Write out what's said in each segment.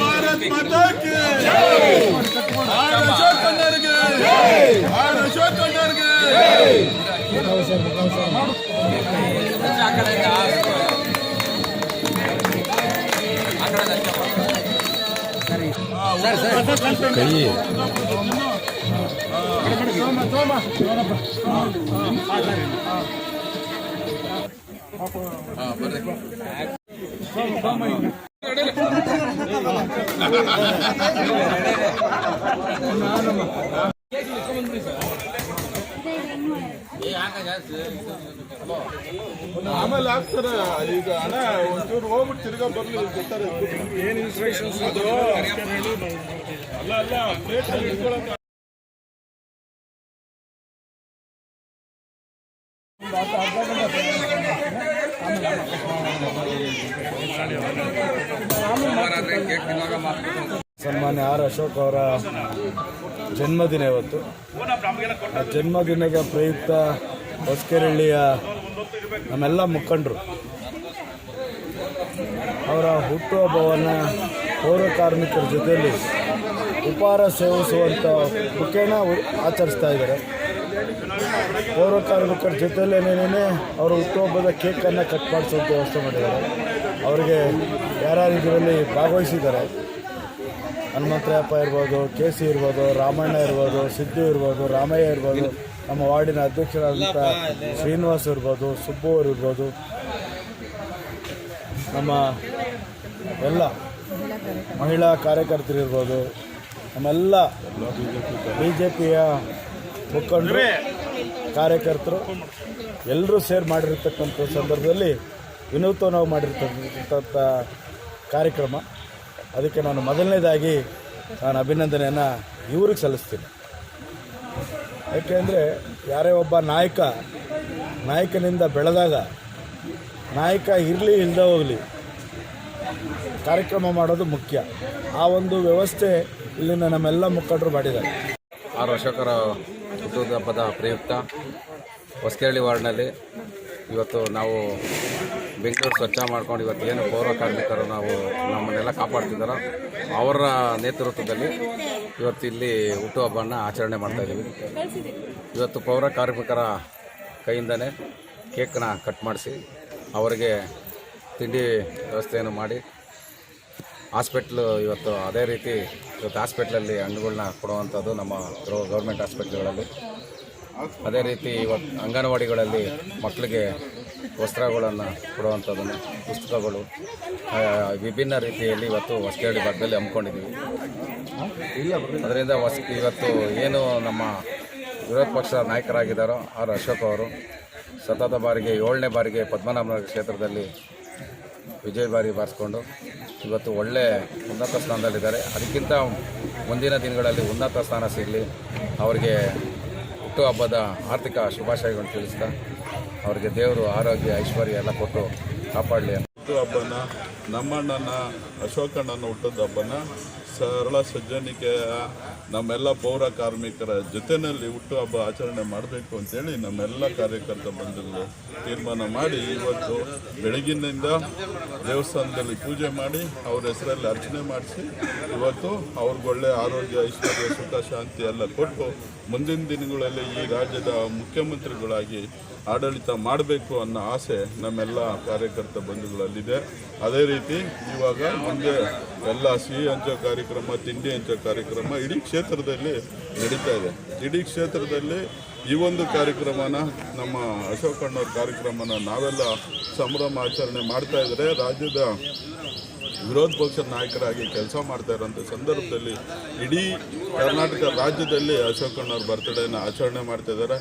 भारत माता की जय। अशोक कन्नर की जय। अशोक कन्नर की जय। ಆಮೇಲೆ ಆಗ್ತಾರೆ ಈಗ ಅಣ್ಣ ಒಂಚೂರು ಹೋಗ್ಬಿಟ್ಟು ತಿರ್ಗಾ ಬರ್ಲಿ ಗೊತ್ತಾರೆ ಏನ್ ಇನ್ಸ್ಟ್ರಕ್ಷನ್ಸ್ ಅದು ಅಲ್ಲ ಪ್ಲೇಟ್ ಅಲ್ಲಿ ಇಟ್ಕೊಳ್ಳೋಕೆ ಸನ್ಮಾನ್ಯ ಆರ್ ಅಶೋಕ್ ಅವರ ಜನ್ಮದಿನ ಇವತ್ತು. ಆ ಜನ್ಮದಿನದ ಪ್ರಯುಕ್ತ ಹೊಸಕೆರೆಹಳ್ಳಿಯ ನಮ್ಮೆಲ್ಲ ಮುಖಂಡರು ಅವರ ಹುಟ್ಟುಹಬ್ಬವನ್ನು ಪೌರ ಕಾರ್ಮಿಕರ ಜೊತೆಯಲ್ಲಿ ಉಪಹಾರ ಸೇವಿಸುವಂಥ ಮುಖೇನ ಆಚರಿಸ್ತಾ ಇದ್ದಾರೆ. ಪೌರ ಕಾರ್ಮಿಕರ ಜೊತೆಯಲ್ಲೇನೇ ಅವರ ಹುಟ್ಟುಹಬ್ಬದ ಕೇಕನ್ನು ಕಟ್ ಮಾಡಿಸುವಂಥ ವ್ಯವಸ್ಥೆ ಮಾಡಿದ್ದಾರೆ. ಅವರಿಗೆ ಯಾರ್ಯಾರು ಇದರಲ್ಲಿ ಭಾಗವಹಿಸಿದ್ದಾರೆ, ಹನುಮಂತಯ್ಯಪ್ಪ ಇರ್ಬೋದು, ಕೆ ಸಿ ಇರ್ಬೋದು, ರಾಮಣ್ಣ ಇರ್ಬೋದು, ಸಿದ್ದು ಇರ್ಬೋದು, ರಾಮಯ್ಯ ಇರ್ಬೋದು, ನಮ್ಮ ವಾರ್ಡಿನ ಅಧ್ಯಕ್ಷರಾದಂಥ ಶ್ರೀನಿವಾಸ್ ಇರ್ಬೋದು, ಸುಬ್ಬು ಅವರು ಇರ್ಬೋದು, ನಮ್ಮ ಎಲ್ಲ ಮಹಿಳಾ ಕಾರ್ಯಕರ್ತರು ಇರ್ಬೋದು, ನಮ್ಮೆಲ್ಲ BJPಯ ಮುಖಂಡರು ಕಾರ್ಯಕರ್ತರು ಎಲ್ಲರೂ ಸೇರಿ ಮಾಡಿರ್ತಕ್ಕಂಥ ಸಂದರ್ಭದಲ್ಲಿ ವಿನೂತನವಾಗಿ ಮಾಡಿರ್ತಕ್ಕಂಥ ಕಾರ್ಯಕ್ರಮ. ಅದಕ್ಕೆ ನಾನು ಮೊದಲನೇದಾಗಿ ನಾನು ಅಭಿನಂದನೆಯನ್ನು ಇವ್ರಿಗೆ ಸಲ್ಲಿಸ್ತೀನಿ. ಯಾಕೆಂದರೆ ಯಾರೇ ಒಬ್ಬ ನಾಯಕನಿಂದ ಬೆಳೆದಾಗ ನಾಯಕ ಇರಲಿ ಇಲ್ಲದೆ ಹೋಗಲಿ ಕಾರ್ಯಕ್ರಮ ಮಾಡೋದು ಮುಖ್ಯ. ಆ ಒಂದು ವ್ಯವಸ್ಥೆ ಇಲ್ಲಿನ ನಮ್ಮೆಲ್ಲ ಮುಖಂಡರು ಮಾಡಿದ್ದಾರೆ. ಆರ್ ಅಶೋಕರ ಹುಟ್ಟುಹಬ್ಬದ ಪ್ರಯುಕ್ತ ಹೊಸಕೆರೆಹಳ್ಳಿ ವಾರ್ಡ್ನಲ್ಲಿ ಇವತ್ತು ನಾವು ಬೆಂಗಳೂರು ಸ್ವಚ್ಛ ಮಾಡ್ಕೊಂಡು ಇವತ್ತು ಏನು ಪೌರ ಕಾರ್ಮಿಕರು ನಾವು ನಮ್ಮನ್ನೆಲ್ಲ ಕಾಪಾಡ್ತಿದ್ದಾರೋ ಅವರ ನೇತೃತ್ವದಲ್ಲಿ ಇವತ್ತು ಇಲ್ಲಿ ಹುಟ್ಟುಹಬ್ಬನ ಆಚರಣೆ ಮಾಡ್ತಾಯಿದ್ದೀವಿ. ಇವತ್ತು ಪೌರ ಕಾರ್ಮಿಕರ ಕೈಯಿಂದನೇ ಕೇಕ್ನ ಕಟ್ ಮಾಡಿಸಿ ಅವರಿಗೆ ತಿಂಡಿ ವ್ಯವಸ್ಥೆಯನ್ನು ಮಾಡಿ ಹಾಸ್ಪಿಟ್ಲು ಇವತ್ತು ಅದೇ ರೀತಿ ಇವತ್ತು ಹಾಸ್ಪಿಟ್ಲಲ್ಲಿ ಹಣ್ಣುಗಳನ್ನ ಕೊಡುವಂಥದ್ದು ನಮ್ಮ ಗೌರ್ಮೆಂಟ್ ಹಾಸ್ಪಿಟ್ಲ್ಗಳಲ್ಲಿ. ಅದೇ ರೀತಿ ಇವತ್ತು ಅಂಗನವಾಡಿಗಳಲ್ಲಿ ಮಕ್ಕಳಿಗೆ ವಸ್ತ್ರಗಳನ್ನು ಕೊಡುವಂಥದ್ದನ್ನು, ಪುಸ್ತಕಗಳು ವಿಭಿನ್ನ ರೀತಿಯಲ್ಲಿ ಇವತ್ತು ಹೊಸಕೆರೆಹಳ್ಳಿ ಭಾಗದಲ್ಲಿ ಹಮ್ಮಿಕೊಂಡಿದ್ದೀವಿ. ಅದರಿಂದ ಇವತ್ತು ಏನು ನಮ್ಮ ವಿರೋಧ ಪಕ್ಷದ ನಾಯಕರಾಗಿದ್ದಾರೋ ಆರ್ ಅಶೋಕ್ ಅವರು ಸತತ ಬಾರಿಗೆ 7ನೇ ಬಾರಿಗೆ ಪದ್ಮನಾಭನಗರ ಕ್ಷೇತ್ರದಲ್ಲಿ ವಿಜಯ ಬಾರಿ ಬಾರಿಸ್ಕೊಂಡು ಇವತ್ತು ಒಳ್ಳೆ ಉನ್ನತ ಸ್ಥಾನದಲ್ಲಿದ್ದಾರೆ. ಅದಕ್ಕಿಂತ ಮುಂದಿನ ದಿನಗಳಲ್ಲಿ ಉನ್ನತ ಸ್ಥಾನ ಸಿಗಲಿ, ಅವರಿಗೆ ಹುಟ್ಟುಹಬ್ಬದ ಆರ್ಥಿಕ ಶುಭಾಶಯಗಳನ್ನು ತಿಳಿಸ್ತಾ ಅವರಿಗೆ ದೇವರು ಆರೋಗ್ಯ ಐಶ್ವರ್ಯ ಎಲ್ಲ ಕೊಟ್ಟು ಕಾಪಾಡಲಿ. ಹುಟ್ಟುಹಬ್ಬನ ನಮ್ಮಣ್ಣನ ಅಶೋಕಣ್ಣನ ಹುಟ್ಟದ ಹಬ್ಬನ ಸರಳ ಸಜ್ಜನಿಕೆಯ ನಮ್ಮೆಲ್ಲ ಪೌರ ಕಾರ್ಮಿಕರ ಜೊತೆಯಲ್ಲಿ ಹುಟ್ಟುಹಬ್ಬ ಆಚರಣೆ ಮಾಡಬೇಕು ಅಂತೇಳಿ ನಮ್ಮೆಲ್ಲ ಕಾರ್ಯಕರ್ತ ಬಂಧುಗಳು ತೀರ್ಮಾನ ಮಾಡಿ ಇವತ್ತು ಬೆಳಗಿನಿಂದ ದೇವಸ್ಥಾನದಲ್ಲಿ ಪೂಜೆ ಮಾಡಿ ಅವ್ರ ಹೆಸರಲ್ಲಿ ಅರ್ಚನೆ ಮಾಡಿಸಿ ಇವತ್ತು ಅವ್ರಿಗೊಳ್ಳೆ ಆರೋಗ್ಯ ಐಶ್ವರ್ಯ ಸುಖ ಶಾಂತಿ ಎಲ್ಲ ಕೊಟ್ಟು ಮುಂದಿನ ದಿನಗಳಲ್ಲಿ ಈ ರಾಜ್ಯದ ಮುಖ್ಯಮಂತ್ರಿಗಳಾಗಿ ಆಡಳಿತ ಮಾಡಬೇಕು ಅನ್ನೋ ಆಸೆ ನಮ್ಮೆಲ್ಲ ಕಾರ್ಯಕರ್ತ ಬಂಧುಗಳಲ್ಲಿದೆ. ಅದೇ ರೀತಿ ಇವಾಗ ಮುಂದೆ ಎಲ್ಲ ಸಿಹಿ ಹಂಚೋ ಕಾರ್ಯಕ್ರಮ, ತಿಂಡಿ ಹಂಚೋ ಕಾರ್ಯಕ್ರಮ ಇಡೀ ಕ್ಷೇತ್ರದಲ್ಲಿ ನಡೀತಾ ಇದೆ. ಇಡೀ ಕ್ಷೇತ್ರದಲ್ಲಿ ಈ ಒಂದು ಕಾರ್ಯಕ್ರಮನ ನಮ್ಮ ಅಶೋಕಣ್ಣವ್ರ ಕಾರ್ಯಕ್ರಮನ ನಾವೆಲ್ಲ ಸಂಭ್ರಮ ಆಚರಣೆ ಮಾಡ್ತಾ ಇದ್ದಾರೆ. ರಾಜ್ಯದ ವಿರೋಧ ಪಕ್ಷದ ನಾಯಕರಾಗಿ ಕೆಲಸ ಮಾಡ್ತಾ ಇರೋಂಥ ಸಂದರ್ಭದಲ್ಲಿ ಇಡೀ ಕರ್ನಾಟಕ ರಾಜ್ಯದಲ್ಲಿ ಅಶೋಕಣ್ಣವ್ರ ಬರ್ತ್ಡೇನ ಆಚರಣೆ ಮಾಡ್ತಾ ಇದ್ದಾರೆ.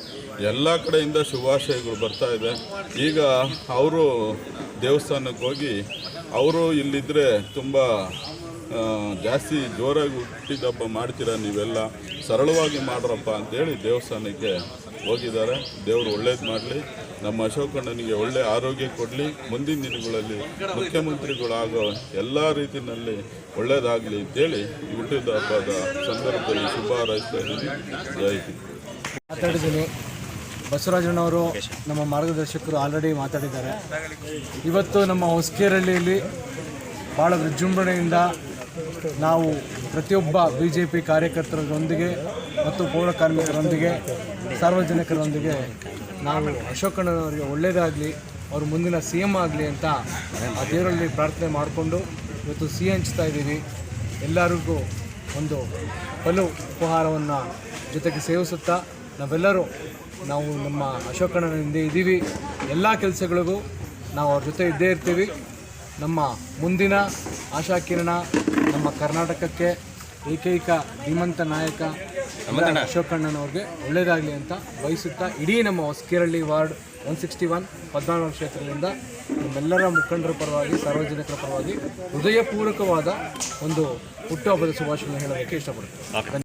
ಎಲ್ಲ ಕಡೆಯಿಂದ ಶುಭಾಶಯಗಳು ಬರ್ತಾ ಇದೆ. ಈಗ ಅವರು ದೇವಸ್ಥಾನಕ್ಕೆ ಹೋಗಿ ಅವರು ಇಲ್ಲಿದ್ದರೆ ತುಂಬ ಜಾಸ್ತಿ ಜೋರಾಗಿ ಹುಟ್ಟಿದ ಹಬ್ಬ ಮಾಡ್ತೀರಾ ನೀವೆಲ್ಲ, ಸರಳವಾಗಿ ಮಾಡ್ರಪ್ಪ ಅಂತೇಳಿ ದೇವಸ್ಥಾನಕ್ಕೆ ಹೋಗಿದ್ದಾರೆ. ದೇವರು ಒಳ್ಳೇದು ಮಾಡಲಿ, ನಮ್ಮ ಅಶೋಕಣ್ಣನಿಗೆ ಒಳ್ಳೆ ಆರೋಗ್ಯ ಕೊಡಲಿ, ಮುಂದಿನ ದಿನಗಳಲ್ಲಿ ಮುಖ್ಯಮಂತ್ರಿಗಳಾಗೋ ಎಲ್ಲ ರೀತಿಯಲ್ಲಿ ಒಳ್ಳೆಯದಾಗಲಿ ಅಂತೇಳಿ ಹುಟ್ಟಿದ ಹಬ್ಬದ ಸಂದರ್ಭದಲ್ಲಿ ಶುಭ ಹಾರೈಸ್ತಾ ಇದ್ದೀನಿ. ಜೈ ಹಿಂದ್. ಮಾತಾಡಿದ್ದೀನಿ. ಬಸವರಾಜಣ್ಣವರು ನಮ್ಮ ಮಾರ್ಗದರ್ಶಕರು ಆಲ್ರೆಡಿ ಮಾತಾಡಿದ್ದಾರೆ. ಇವತ್ತು ನಮ್ಮ ಹೊಸಕೇರಹಳ್ಳಿಯಲ್ಲಿ ಭಾಳ ವಿಜೃಂಭಣೆಯಿಂದ ನಾವು ಪ್ರತಿಯೊಬ್ಬ BJP ಕಾರ್ಯಕರ್ತರೊಂದಿಗೆ ಮತ್ತು ಪೌರ ಕಾರ್ಮಿಕರೊಂದಿಗೆ ಸಾರ್ವಜನಿಕರೊಂದಿಗೆ ನಾವು ಅಶೋಕಣ್ಣನವರಿಗೆ ಒಳ್ಳೆಯದಾಗಲಿ, ಅವರು ಮುಂದಿನ CM ಆಗಲಿ ಅಂತ ಆ ದೇವರಲ್ಲಿ ಪ್ರಾರ್ಥನೆ ಮಾಡಿಕೊಂಡು ಇವತ್ತು ಸಿಹಿ ಹಂಚ್ತಾ ಇದ್ದೀವಿ. ಎಲ್ಲರಿಗೂ ಒಂದು ಬಲು ಉಪಹಾರವನ್ನು ಜೊತೆಗೆ ಸೇವಿಸುತ್ತಾ ನಾವೆಲ್ಲರೂ ನಾವು ನಮ್ಮ ಅಶೋಕಣ್ಣನ ಹಿಂದೆ ಇದ್ದೀವಿ. ಎಲ್ಲ ಕೆಲಸಗಳಿಗೂ ನಾವು ಅವ್ರ ಜೊತೆ ಇದ್ದೇ ಇರ್ತೀವಿ. ನಮ್ಮ ಮುಂದಿನ ಆಶಾಕಿರಣ ನಮ್ಮ ಕರ್ನಾಟಕಕ್ಕೆ ಏಕೈಕ ಧೀಮಂತ ನಾಯಕ ಅಶೋಕಣ್ಣನವ್ರಿಗೆ ಒಳ್ಳೆಯದಾಗಲಿ ಅಂತ ಬಯಸುತ್ತಾ ಇಡೀ ನಮ್ಮ ಹೊಸಕೇರಹಳ್ಳಿ ವಾರ್ಡ್ 161 14 ಕ್ಷೇತ್ರದಿಂದ ನಮ್ಮೆಲ್ಲರ ಮುಖಂಡರ ಪರವಾಗಿ, ಸಾರ್ವಜನಿಕರ ಪರವಾಗಿ ಹೃದಯಪೂರ್ವಕವಾದ ಒಂದು ಹುಟ್ಟುಹಬ್ಬದ ಶುಭಾಶಯ ಹೇಳೋದಕ್ಕೆ ಇಷ್ಟಪಡ್ತೀನಿ.